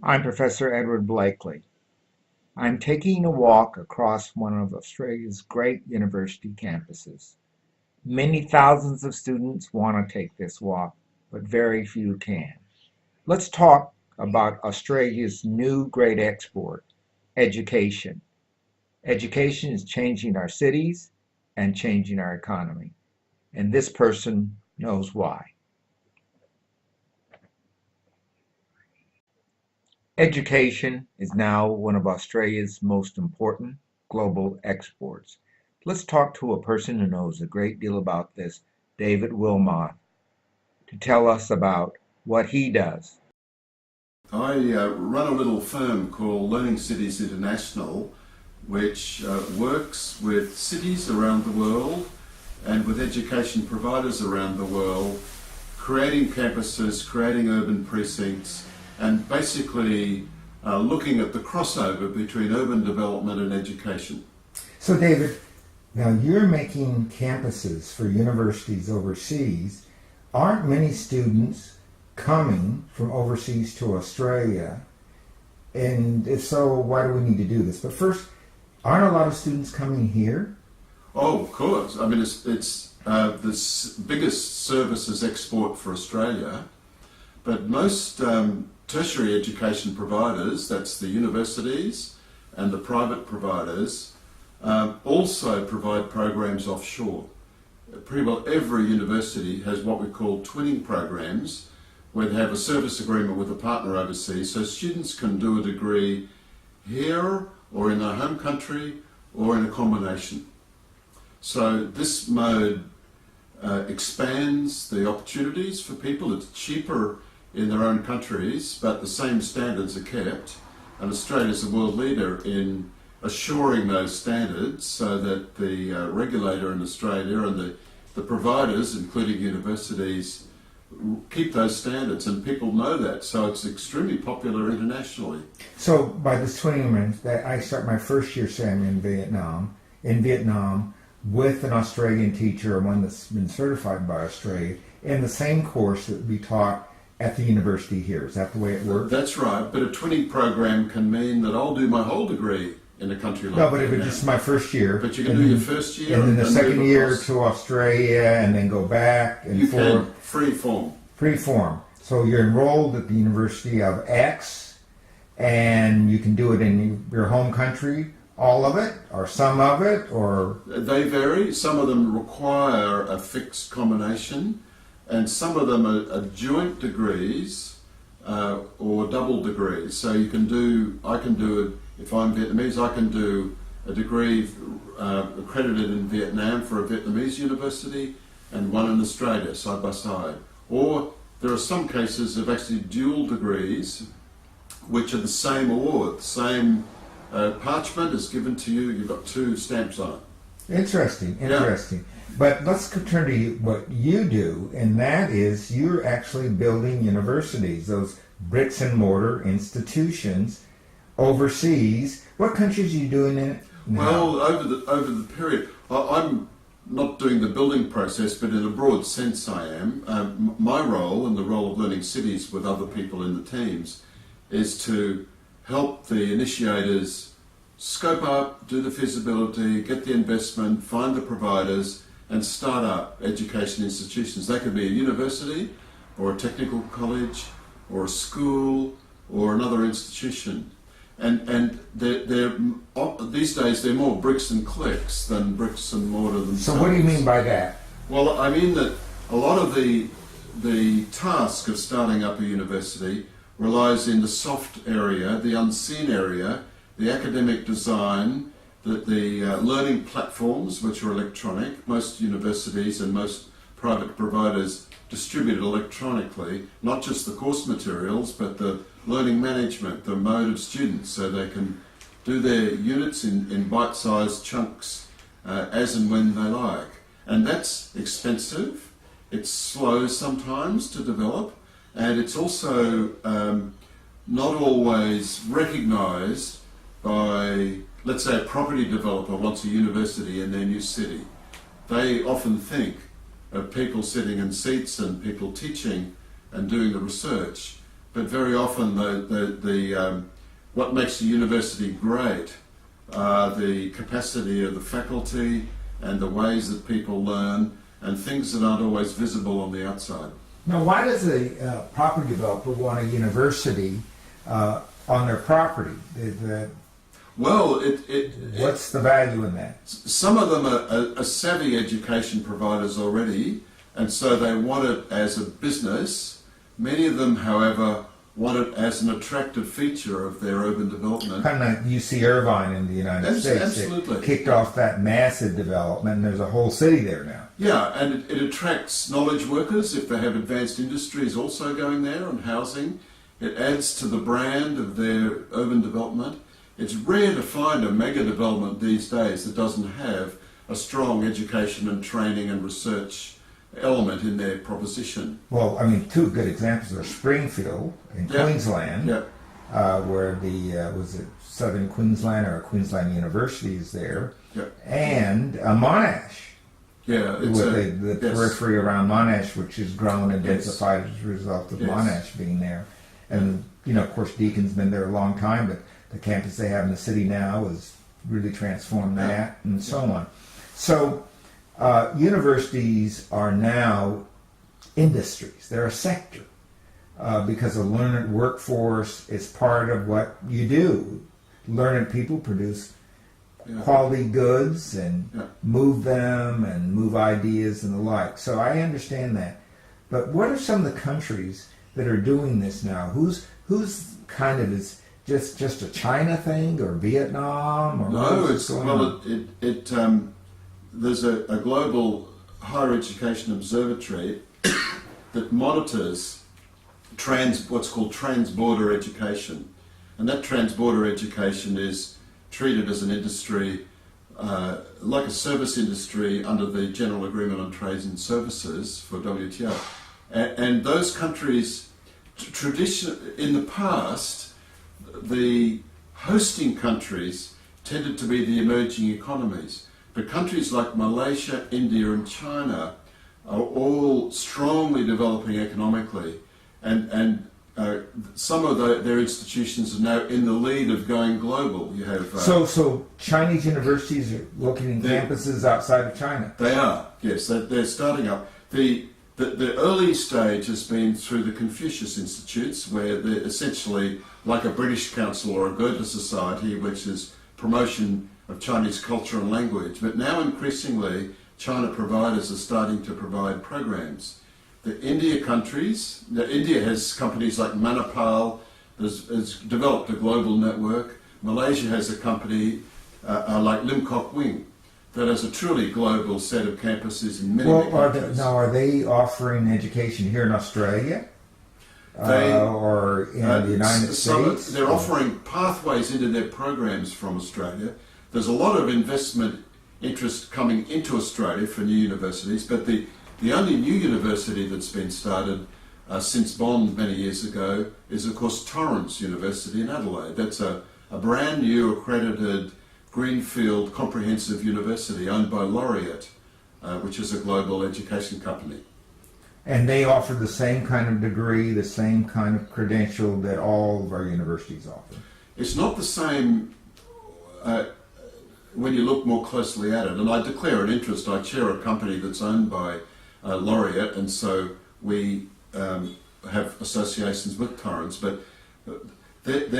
I'm Professor Edward Blakely. I'm taking a walk across one of Australia's great university campuses. Many thousands of students want to take this walk, but very few can. Let's talk about Australia's new great export, education. Education is changing our cities and changing our economy, and this person knows why. Education is now one of Australia's most important global exports. Let's talk to a person who knows a great deal about this, David Wilmont, to tell us about what he does. I run a little firm called Learning Cities International, which works with cities around the world and with education providers around the world, creating campuses, creating urban precincts, and basically looking at the crossover between urban development and education. So, David, now you're making campuses for universities overseas. Aren't many students coming from overseas to Australia? And if so, why do we need to do this? But first, aren't a lot of students coming here? Oh, of course. I mean, it's the biggest services export for Australia, but most tertiary education providers, that's the universities and the private providers, also provide programs offshore. Pretty well every university has what we call twinning programs, where they have a service agreement with a partner overseas, so students can do a degree here or in their home country or in a combination. So this mode expands the opportunities for people. It's cheaper in their own countries, but the same standards are kept, and Australia is a world leader in assuring those standards so that the regulator in Australia and the providers, including universities, keep those standards, and people know that, so it's extremely popular internationally. So by this twinning, I start my first year, say I'm in Vietnam, with an Australian teacher, one that's been certified by Australia, in the same course that would be taught at the university here. Is that the way it works? That's right, but a twinning program can mean that I'll do my whole degree in a country like No, but if it's just my first year. But you can do your first year and then the second year across. to Australia, and then go back and You forth. can, free form. Free form. So you're enrolled at the University of X, and you can do it in your home country, all of it, or some of it, or... They vary. Some of them require a fixed combination, and some of them are joint degrees or double degrees. So I can do it, if I'm Vietnamese, I can do a degree accredited in Vietnam for a Vietnamese university and one in Australia, side by side. Or there are some cases of actually dual degrees, which are the same award, the same parchment is given to you, you've got two stamps on it. Interesting. Yeah. But let's turn to what you do, and that is you're actually building universities, those bricks and mortar institutions overseas. What countries are you doing it now? Well, over the period, I'm not doing the building process, but in a broad sense I am. My role, and the role of Learning Cities with other people in the teams, is to help the initiators scope up, do the feasibility, get the investment, find the providers, and start up education institutions. They could be a university, or a technical college, or a school, or another institution. And these days they're more bricks and clicks than bricks and mortar themselves. So what do you mean by that? Well, I mean that a lot of the task of starting up a university relies in the soft area, the unseen area, the academic design, the learning platforms, which are electronic. Most universities and most private providers distribute it electronically, not just the course materials, but the learning management, the mode of students, so they can do their units in bite-sized chunks as and when they like. And that's expensive, it's slow sometimes to develop, and it's also not always recognised by, let's say, a property developer wants a university in their new city. They often think of people sitting in seats and people teaching and doing the research, but very often what makes a university great are the capacity of the faculty and the ways that people learn and things that aren't always visible on the outside. Now, why does a property developer want a university on their property? Well, What's the value in that? some of them are savvy education providers already, and so they want it as a business. Many of them, however, want it as an attractive feature of their urban development. Kind of like UC Irvine in the United States. Absolutely. It kicked off that massive development, and there's a whole city there now. Yeah, and it attracts knowledge workers if they have advanced industries also going there and housing. It adds to the brand of their urban development. It's rare to find a mega development these days that doesn't have a strong education and training and research element in their proposition. Well, I mean, two good examples are Springfield in Queensland, where was it Southern Queensland or Queensland University is there, and Monash. Yeah, it's with the periphery around Monash, which has grown and densified as a result of Monash being there. And, of course, Deacon's been there a long time, but the campus they have in the city now has really transformed that and so on. So universities are now industries. They're a sector because a learned workforce is part of what you do. Learned people produce quality goods and move them and move ideas and the like. So I understand that. But what are some of the countries that are doing this now? Who's kind of is just a China thing or Vietnam or no? There's a global higher education observatory that monitors what's called trans-border education, and that trans-border education is treated as an industry, like a service industry under the General Agreement on Trades and Services for WTO. And those countries, in the past, the hosting countries tended to be the emerging economies. But countries like Malaysia, India and China are all strongly developing economically, and some of their institutions are now in the lead of going global. You have so Chinese universities are locating campuses outside of China. They are, yes. They're starting up. The early stage has been through the Confucius Institutes, where they're essentially like a British Council or a Goethe Society, which is promotion of Chinese culture and language. But now increasingly, China providers are starting to provide programs. The India has companies like Manipal, has developed a global network. Malaysia has a company like Lim Kok Wing that has a truly global set of campuses in many countries. Are they offering education here in Australia? Or in the United States? They're offering pathways into their programs from Australia. There's a lot of investment interest coming into Australia for new universities, but the only new university that's been started since Bond many years ago is, of course, Torrens University in Adelaide. That's a brand new accredited greenfield comprehensive university owned by Laureate, which is a global education company. And they offer the same kind of degree, the same kind of credential that all of our universities offer. It's not the same when you look more closely at it. And I declare an interest. I chair a company that's owned by Laureate, and so we have associations with Torrens. But it's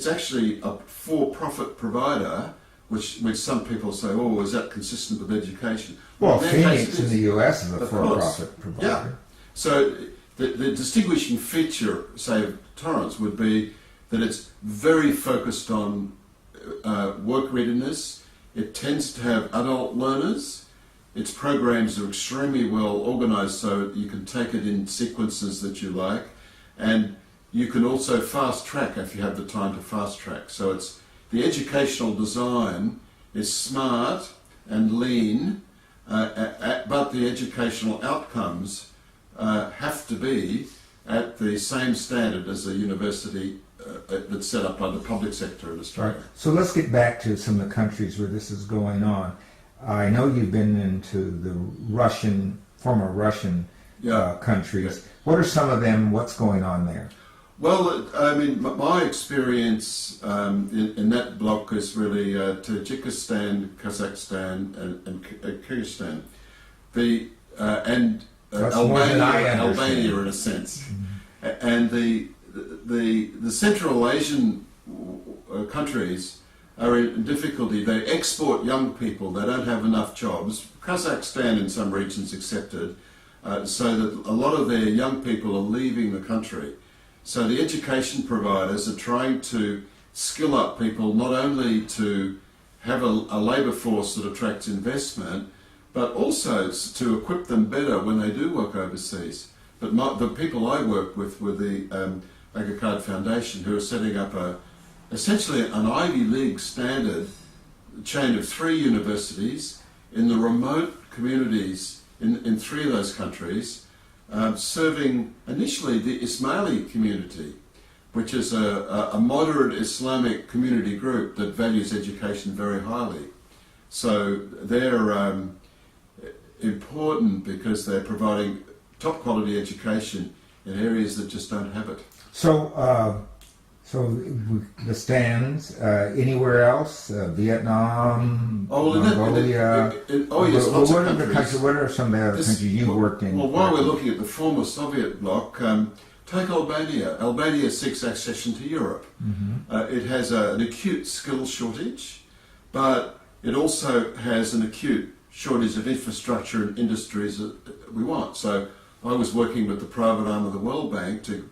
actually a for-profit provider, which some people say, oh, is that consistent with education? Well, Phoenix in the US is a for-profit provider. Yeah. So the distinguishing feature, say, of Torrens would be that it's very focused on work readiness. It tends to have adult learners. Its programs are extremely well organised so you can take it in sequences that you like, and you can also fast track if you have the time to fast track. So it's the educational design is smart and lean, but the educational outcomes have to be at the same standard as a university that's set up by the public sector in Australia. Right. So let's get back to some of the countries where this is going on. I know you've been into the former Russian countries. What are some of them? What's going on there? Well, I mean, my experience in that block is really Tajikistan, Kazakhstan, and Kyrgyzstan, and Albania in a sense, and the Central Asian countries are in difficulty. They export young people. They don't have enough jobs. Kazakhstan, in some regions, accepted, so that a lot of their young people are leaving the country. So the education providers are trying to skill up people not only to have a labour force that attracts investment, but also to equip them better when they do work overseas. But the people I work with were the Aga Khan Foundation, who are setting up essentially an Ivy League standard chain of 3 universities in the remote communities in 3 of those countries, serving initially the Ismaili community, which is a moderate Islamic community group that values education very highly. So they're important because they're providing top quality education in areas that just don't have it. So the stands, anywhere else? Vietnam, Mongolia? Yes, lots of countries. What are some of the other countries you worked in? Well, while we're looking at the former Soviet bloc, take Albania. Albania seeks accession to Europe. It has an acute skills shortage, but it also has an acute shortage of infrastructure and industries that we want. So I was working with the private arm of the World Bank to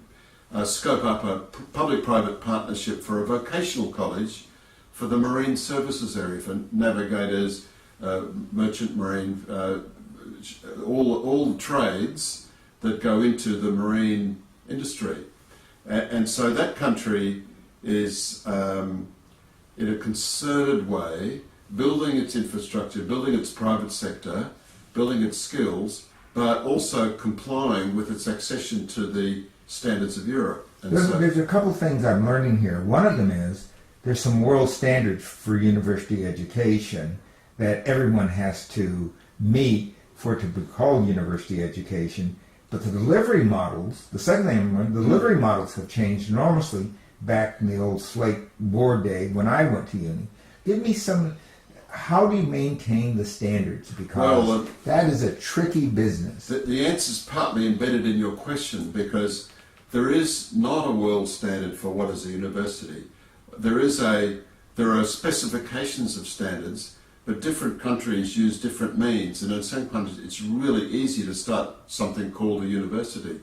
scope up a public-private partnership for a vocational college for the marine services area, for navigators, merchant marine, all trades that go into the marine industry. And so that country is, in a concerted way, building its infrastructure, building its private sector, building its skills, but also complying with its accession to the standards of Europe. There's a couple things I'm learning here. One of them is there's some world standards for university education that everyone has to meet for it to be called university education. But the delivery models, the second thing, the delivery models have changed enormously back in the old slate board day when I went to uni. Give me some, how do you maintain the standards? Because that is a tricky business. The answer is partly embedded in your question, because there is not a world standard for what is a university. There are specifications of standards, but different countries use different means, and in some countries it's really easy to start something called a university.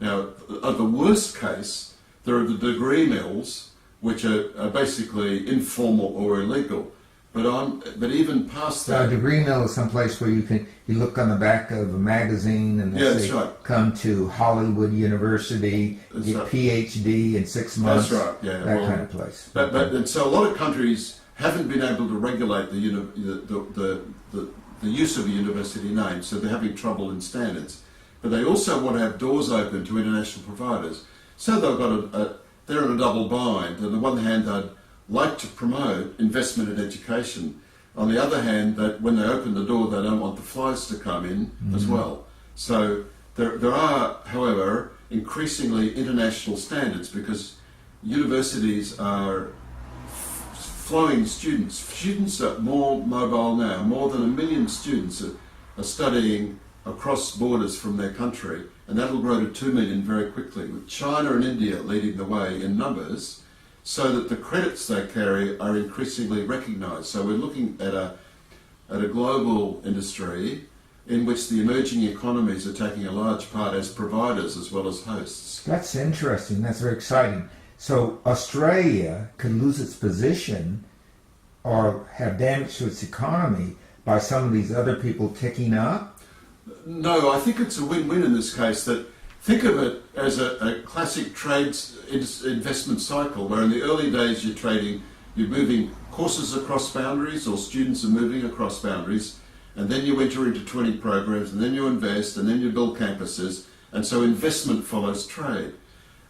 Now, at the worst case, there are the degree mills, which are basically informal or illegal. But even past that, a degree mill is someplace where you look on the back of a magazine and they say, right, come to Hollywood University, get right, PhD in 6 months. That's right, yeah, that kind of place. And so a lot of countries haven't been able to regulate the use of a university name, so they're having trouble in standards. But they also want to have doors open to international providers. So they're in a double bind. On the one hand, they'd like to promote investment in education. On the other hand, that when they open the door, they don't want the flies to come in as well. So there are, however, increasingly international standards, because universities are flowing students. Students are more mobile now. More than 1 million students are studying across borders from their country, and that'll grow to 2 million very quickly, with China and India leading the way in numbers, so that the credits they carry are increasingly recognised. So we're looking at a global industry in which the emerging economies are taking a large part as providers as well as hosts. That's interesting. That's very exciting. So Australia could lose its position or have damage to its economy by some of these other people ticking up? No, I think it's a win-win in this case. That think of it as a classic trades investment cycle, where in the early days you're moving courses across boundaries, or students are moving across boundaries, and then you enter into 20 programs, and then you invest, and then you build campuses, and so investment follows trade.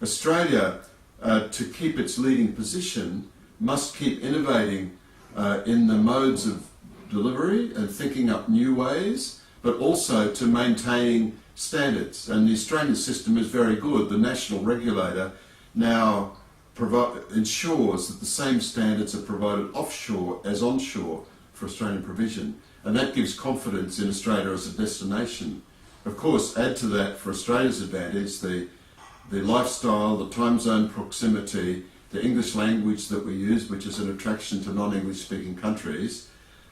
Australia, to keep its leading position, must keep innovating in the modes of delivery and thinking up new ways, but also to maintaining standards. And the Australian system is very good. The national regulator now ensures that the same standards are provided offshore as onshore for Australian provision. And that gives confidence in Australia as a destination. Of course, add to that, for Australia's advantage, the lifestyle, the time zone proximity, the English language that we use, which is an attraction to non-English speaking countries,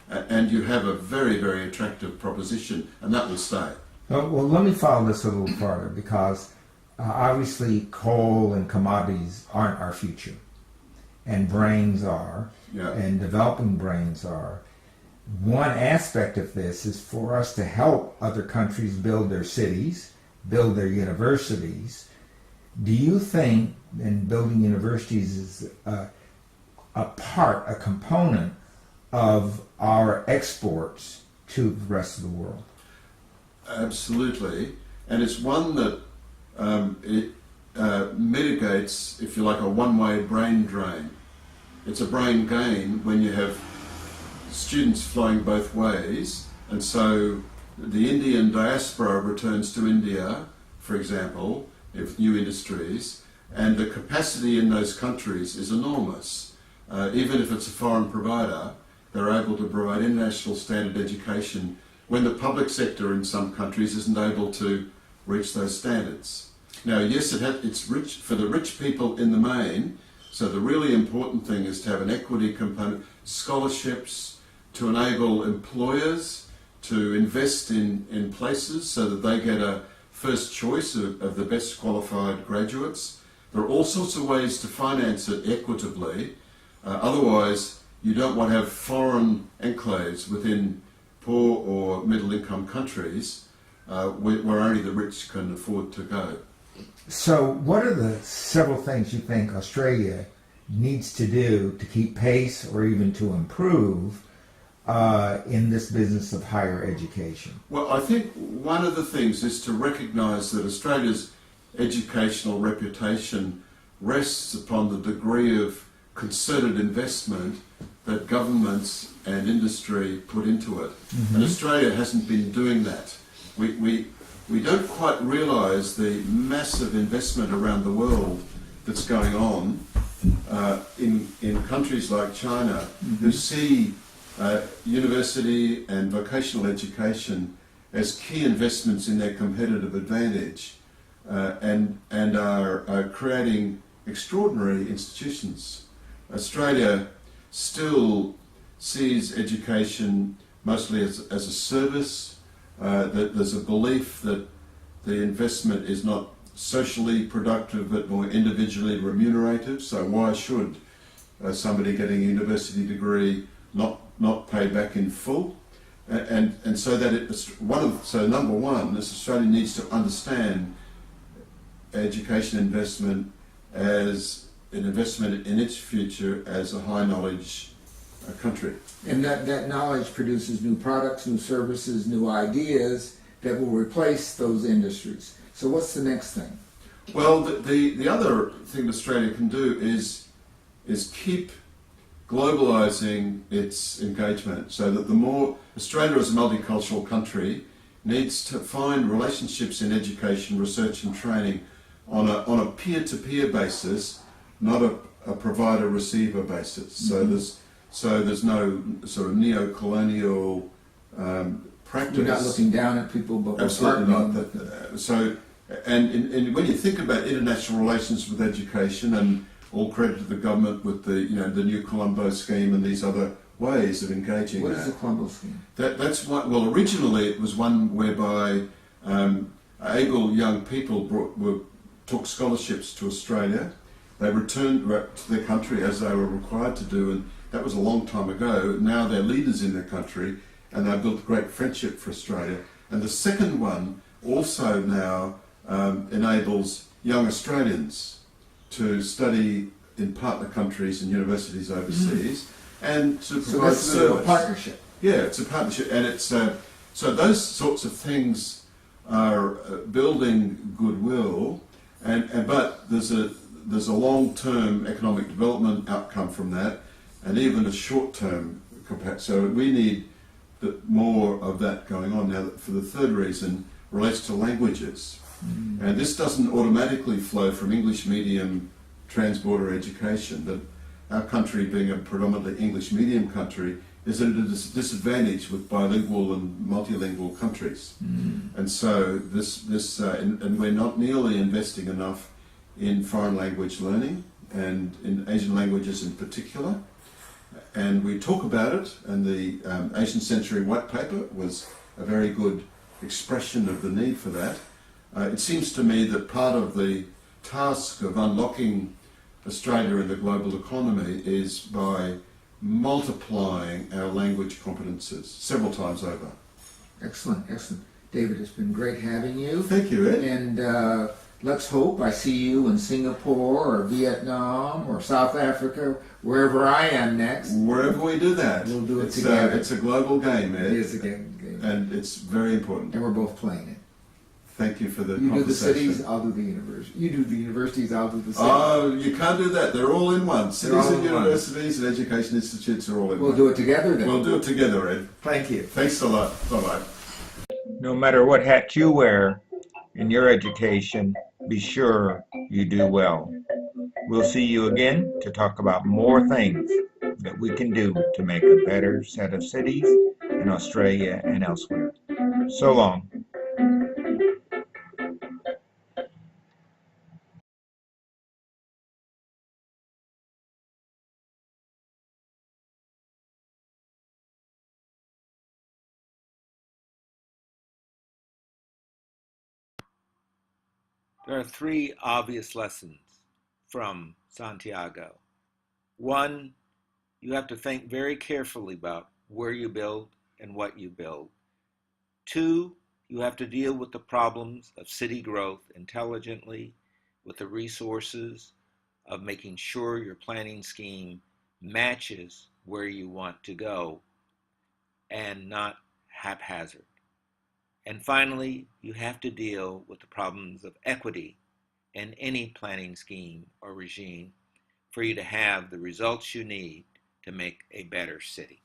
and you have a very, very attractive proposition, and that will stay. Well, let me follow this a little further, because obviously coal and commodities aren't our future, and brains are, and developing brains are. One aspect of this is for us to help other countries build their cities, build their universities. Do you think in building universities is a component of our exports to the rest of the world? Absolutely, and it's one that mitigates, if you like, a one-way brain drain. It's a brain gain when you have students flowing both ways, and so the Indian diaspora returns to India, for example, if new industries, and the capacity in those countries is enormous. Even if it's a foreign provider, they're able to provide international standard education when the public sector in some countries isn't able to reach those standards. Now, yes, it's rich for the rich people in the main, so the really important thing is to have an equity component, scholarships, to enable employers to invest in places so that they get a first choice of the best qualified graduates. There are all sorts of ways to finance it equitably. Otherwise, you don't want to have foreign enclaves within poor or middle-income countries where only the rich can afford to go. So what are the several things you think Australia needs to do to keep pace or even to improve in this business of higher education? Well, I think one of the things is to recognise that Australia's educational reputation rests upon the degree of concerted investment that governments and industry put into it. Mm-hmm. And Australia hasn't been doing that. We don't quite realise the massive investment around the world that's going on in countries like China, mm-hmm. who see university and vocational education as key investments in their competitive advantage, and are creating extraordinary institutions. Australia still sees education mostly as a service. That there's a belief that the investment is not socially productive but more individually remunerative. So why should somebody getting a university degree not pay back in full? And so that so number one is Australia needs to understand education investment as an investment in its future as a high knowledge country. And that knowledge produces new products, new services, new ideas that will replace those industries. So what's the next thing? Well, the other thing Australia can do is keep globalising its engagement, so that the more Australia as a multicultural country needs to find relationships in education, research and training on a peer-to-peer basis, not a provider-receiver basis. Mm-hmm. So there's no sort of neo-colonial practice. You're not looking down at people, but absolutely not. So, and when you think about international relations with education, and all credit to the government with the new Colombo scheme and these other ways of engaging. What is the Colombo scheme? That's what. Well, originally it was one whereby able young people took scholarships to Australia. They returned to their country as they were required to do, and that was a long time ago. Now they're leaders in their country, and they built great friendship for Australia. And the second one also now enables young Australians to study in partner countries and universities overseas, and to provide service. So that's a partnership. Yeah, it's a partnership, and it's so those sorts of things are building goodwill, but there's a long-term economic development outcome from that, and even a short-term. So we need more of that going on now. For the third reason, relates to languages. And this doesn't automatically flow from English medium transborder education. That our country, being a predominantly English medium country, is at a disadvantage with bilingual and multilingual countries. And so and we're not nearly investing enough in foreign language learning and in Asian languages in particular. And we talk about it, and the Asian Century White Paper was a very good expression of the need for that. It seems to me that part of the task of unlocking Australia in the global economy is by multiplying our language competences several times over. Excellent, excellent. David, it's been great having you. Thank you, Ed. And let's hope I see you in Singapore or Vietnam or South Africa, wherever I am next. Wherever we do that. We'll do it together. It's a global game, Ed. It is a game. And it's very important. And we're both playing it. Thank you for the You conversation. do the cities, I'll do the university. You do the universities, I'll do the cities. Oh, you can't do that. They're all in one. Cities all and in one. universities and education institutes are all in We'll one. do it together then. We'll do it together, Ed. Thank you. Thanks a lot. Bye-bye. No matter what hat you wear in your education, be sure you do well. We'll see you again to talk about more things that we can do to make a better set of cities in Australia and elsewhere. So long. There are three obvious lessons from Santiago. One, you have to think very carefully about where you build and what you build. Two, you have to deal with the problems of city growth intelligently, with the resources of making sure your planning scheme matches where you want to go and not haphazard. And finally, you have to deal with the problems of equity in any planning scheme or regime for you to have the results you need to make a better city.